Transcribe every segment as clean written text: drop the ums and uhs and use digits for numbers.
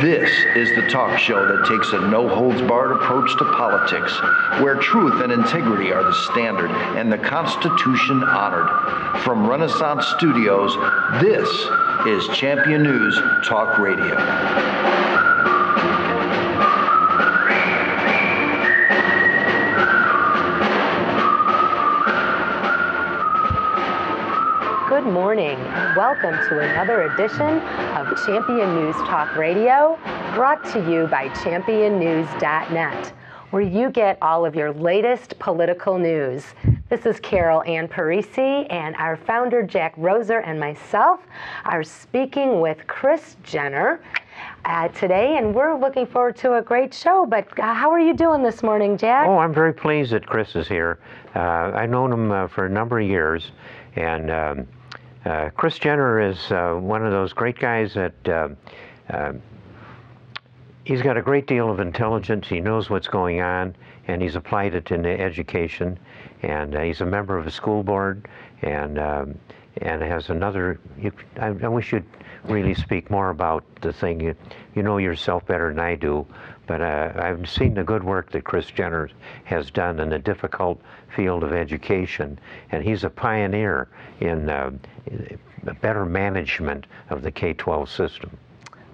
This is the talk show that takes a no-holds-barred approach to politics, where truth and integrity are the standard and the Constitution honored. From Renaissance Studios, this is Champion News Talk Radio. Good morning. Welcome to another edition of Champion News Talk Radio, brought to you by championnews.net, where you get all of your latest political news. This is Carol Ann Parisi, and our founder, Jack Roser, and myself are speaking with Chris Jenner today, and we're looking forward to a great show. But how are you doing this morning, Jack? Oh, I'm very pleased that Chris is here. I've known him for a number of years, and Chris Jenner is one of those great guys that he's got a great deal of intelligence. He knows what's going on, and he's applied it in education. And he's a member of a school board, and has another. I wish you'd really speak more about the thing. You know yourself better than I do, but I've seen the good work that Chris Jenner has done in the difficult field of education, and he's a pioneer in better management of the K-12 system.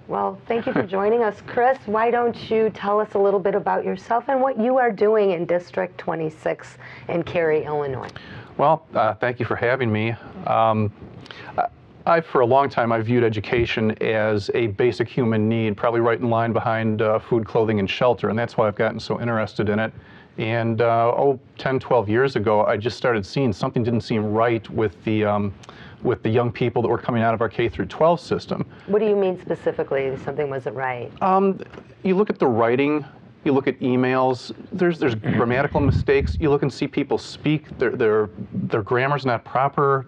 Well, thank you for joining us, Chris. Why don't you tell us a little bit about yourself and what you are doing in District 26 in Cary, Illinois? Well, thank you for having me. For a long time, I viewed education as a basic human need, probably right in line behind food, clothing, and shelter, and that's why I've gotten so interested in it. And 10, 12 years ago, I just started seeing something didn't seem right with the young people that were coming out of our K through 12 system. What do you mean specifically, something wasn't right? You look at the writing, you look at emails, there's grammatical mistakes, you look and see people speak, their grammar's not proper.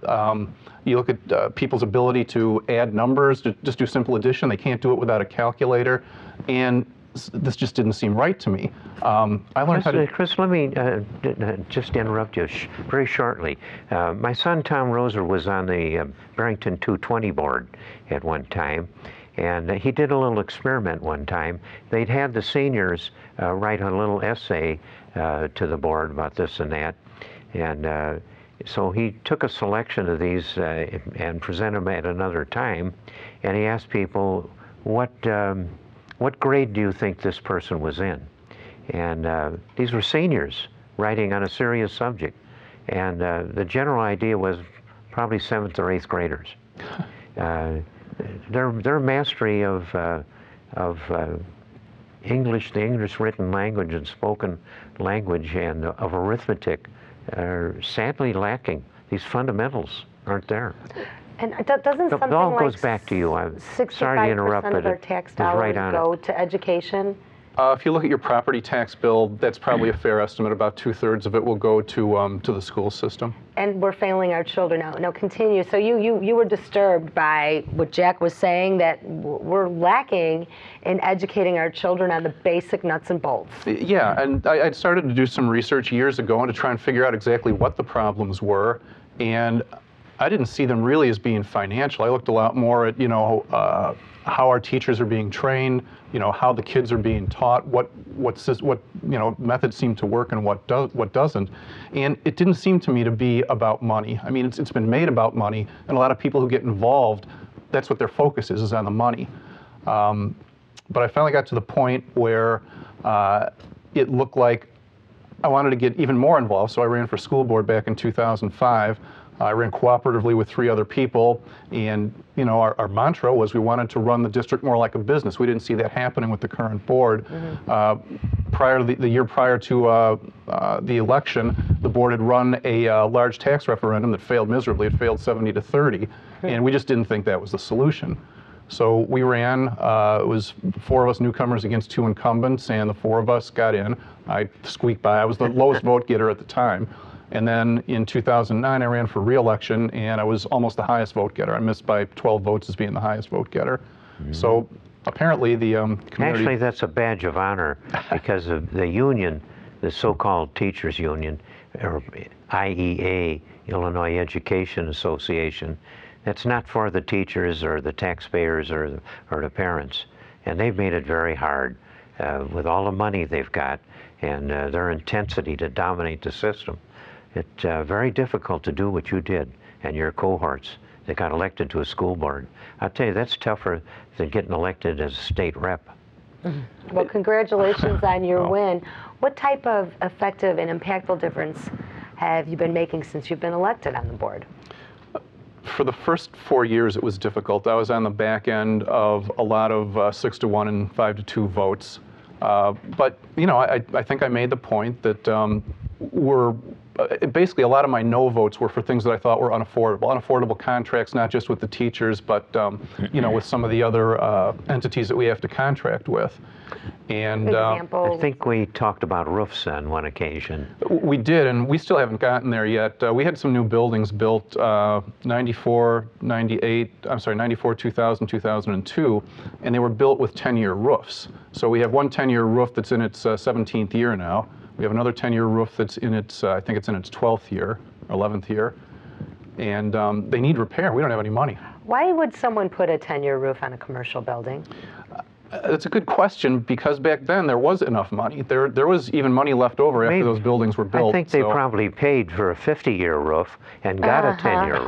You look at people's ability to add numbers, to just do simple addition, they can't do it without a calculator, and this just didn't seem right to me. I learned how to... Chris, let me just interrupt you very shortly. My son, Tom Roser, was on the Barrington 220 board at one time, and he did a little experiment one time. They'd had the seniors write a little essay to the board about this and that, and so he took a selection of these and presented them at another time, and he asked people, what grade do you think this person was in? And these were seniors writing on a serious subject. And the general idea was probably 7th or 8th graders. Their mastery of English, the English written language and spoken language, and of arithmetic are sadly lacking. These fundamentals aren't there. And doesn't something it all like goes back to you. I'm sorry to interrupt, 65% but of our it tax was dollars right on go it. to education? If you look at your property tax bill, that's probably a fair estimate. About 2/3 of it will go to the school system. And we're failing our children now. Now continue. So you were disturbed by what Jack was saying, that we're lacking in educating our children on the basic nuts and bolts. Yeah, and I started to do some research years ago and to try and figure out exactly what the problems were, and I didn't see them really as being financial. I looked a lot more at, how our teachers are being trained, how the kids are being taught, what methods seem to work and what doesn't. And it didn't seem to me to be about money. I mean, it's been made about money, and a lot of people who get involved, that's what their focus is on the money. But I finally got to the point where it looked like I wanted to get even more involved, so I ran for school board back in 2005. I ran cooperatively with 3 other people, and our mantra was we wanted to run the district more like a business. We didn't see that happening with the current board. Prior to the year prior to the election, the board had run a large tax referendum that failed miserably. It failed 70-30, and we just didn't think that was the solution. So we ran. It was 4 of us newcomers against 2 incumbents, and the 4 of us got in. I squeaked by. I was the lowest vote getter at the time. And then in 2009, I ran for re-election, and I was almost the highest vote getter. I missed by 12 votes as being the highest vote getter. So apparently the community... Actually, that's a badge of honor, because of the union, the so-called teachers union, or IEA, Illinois Education Association, that's not for the teachers or the taxpayers or the parents. and they've made it very hard with all the money they've got and their intensity to dominate the system. It's very difficult to do what you did and your cohorts that got elected to a school board. I'll tell you, that's tougher than getting elected as a state rep. Well, congratulations on your win. What type of effective and impactful difference have you been making since you've been elected on the board? For the first 4 years, it was difficult. I was on the back end of a lot of 6-1 and 5-2 votes. But, you know, I think I made the point that basically a lot of my no votes were for things that I thought were unaffordable contracts, not just with the teachers, but you know, with some of the other entities that we have to contract with. And Example. I think we talked about roofs on one occasion. we did, and we still haven't gotten there yet. We had some new buildings built 94, 2000, 2002, and they were built with 10-year roofs. So we have one 10-year roof that's in its 17th year now. We have another 10-year roof that's in its, I think it's in its 12th year, 11th year, and they need repair. We don't have any money. Why would someone put a 10-year roof on a commercial building? That's a good question, because back then there was enough money. There was even money left over after those buildings were built. I think they probably paid for a 50-year roof and got a 10-year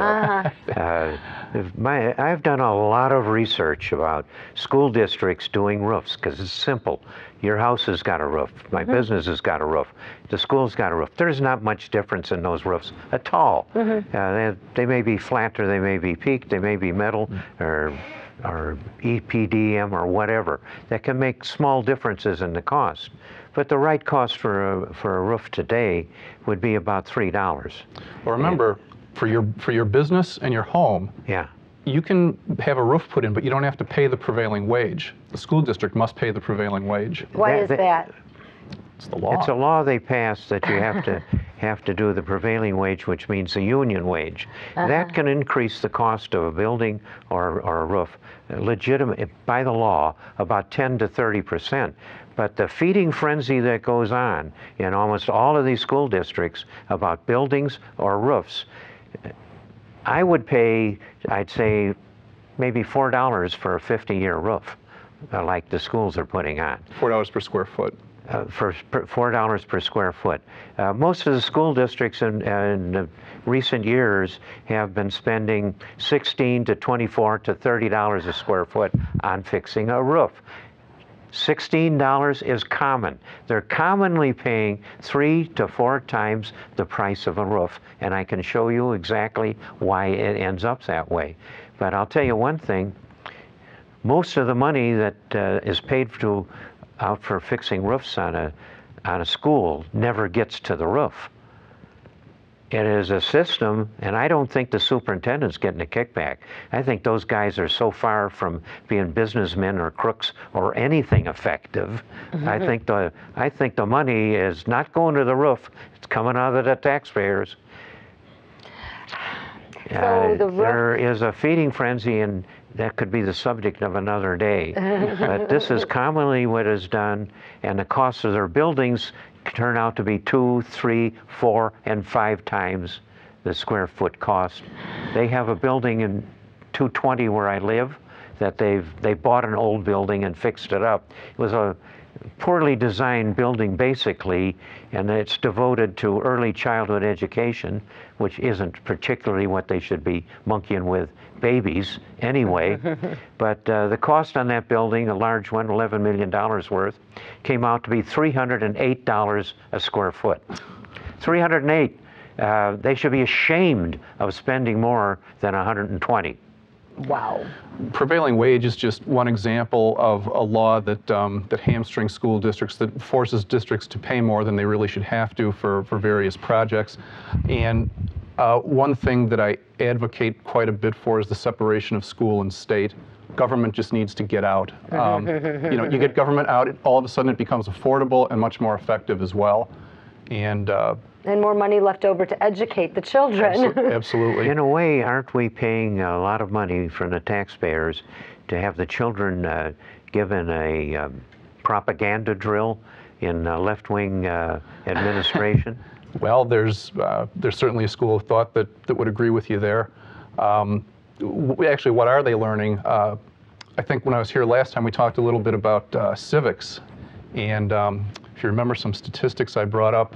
roof. I've done a lot of research about school districts doing roofs, because it's simple. Your house has got a roof. My business has got a roof. The school's got a roof. There's not much difference in those roofs at all. They may be flat, or they may be peaked, they may be metal, or EPDM or whatever, that can make small differences in the cost. But the right cost for a roof today would be about $3. Well, remember, for your business and your home, you can have a roof put in, but you don't have to pay the prevailing wage. The school district must pay the prevailing wage. Why is that? It's the law. It's a law they passed that you have to do the prevailing wage, which means the union wage. That can increase the cost of a building or a roof, legitimate by the law, about 10 to 30%. But the feeding frenzy that goes on in almost all of these school districts about buildings or roofs, I would pay, I'd say, maybe $4 for a 50-year roof, like the schools are putting on. $4 per square foot. For $4 per square foot. Most of the school districts in recent years have been spending $16 to $24 to $30 a square foot on fixing a roof. $16 is common. They're commonly paying 3 to 4 times the price of a roof, and I can show you exactly why it ends up that way. But I'll tell you one thing, most of the money that is paid out for fixing roofs on a school never gets to the roof. It is a system, and I don't think the superintendent's getting a kickback. I think those guys are so far from being businessmen or crooks or anything effective. I think the money is not going to the roof. It's coming out of the taxpayers. So there is a feeding frenzy, and that could be the subject of another day. But this is commonly what is done, and the cost of their buildings turn out to be 2, 3, 4, and 5 times the square foot cost. They have a building in 220 where I live that they bought an old building and fixed it up. It was a poorly designed building basically, and it's devoted to early childhood education, which isn't particularly what they should be monkeying with babies anyway. But the cost on that building, a large one, $11 million worth, came out to be $308 a square foot. 308. They should be ashamed of spending more than 120. Wow. Prevailing wage is just one example of a law that hamstrings school districts, that forces districts to pay more than they really should have to for various projects. And one thing that I advocate quite a bit for is the separation of school and state. Government just needs to get out. You know, you get government out, all of a sudden it becomes affordable and much more effective as well. And more money left over to educate the children. Absolutely. In a way, aren't we paying a lot of money from the taxpayers to have the children given a propaganda drill in left-wing administration? Well, there's certainly a school of thought that would agree with you there. Actually, what are they learning? I think when I was here last time, we talked a little bit about civics. And if you remember some statistics I brought up,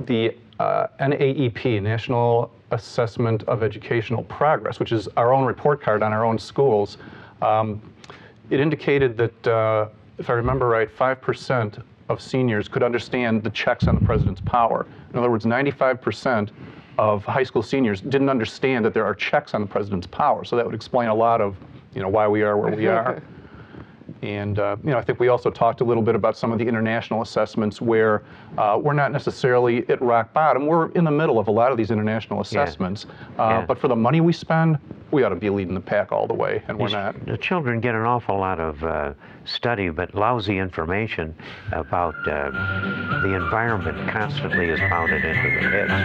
the NAEP, National Assessment of Educational Progress, which is our own report card on our own schools, it indicated that, if I remember right, 5% of seniors could understand the checks on the president's power. In other words, 95% of high school seniors didn't understand that there are checks on the president's power. So that would explain a lot of, why we are where we are. And I think we also talked a little bit about some of the international assessments where we're not necessarily at rock bottom. We're in the middle of a lot of these international assessments. But for the money we spend, we ought to be leading the pack all the way, and we're not. The children get an awful lot of study, but lousy information about the environment constantly is pounded into their heads.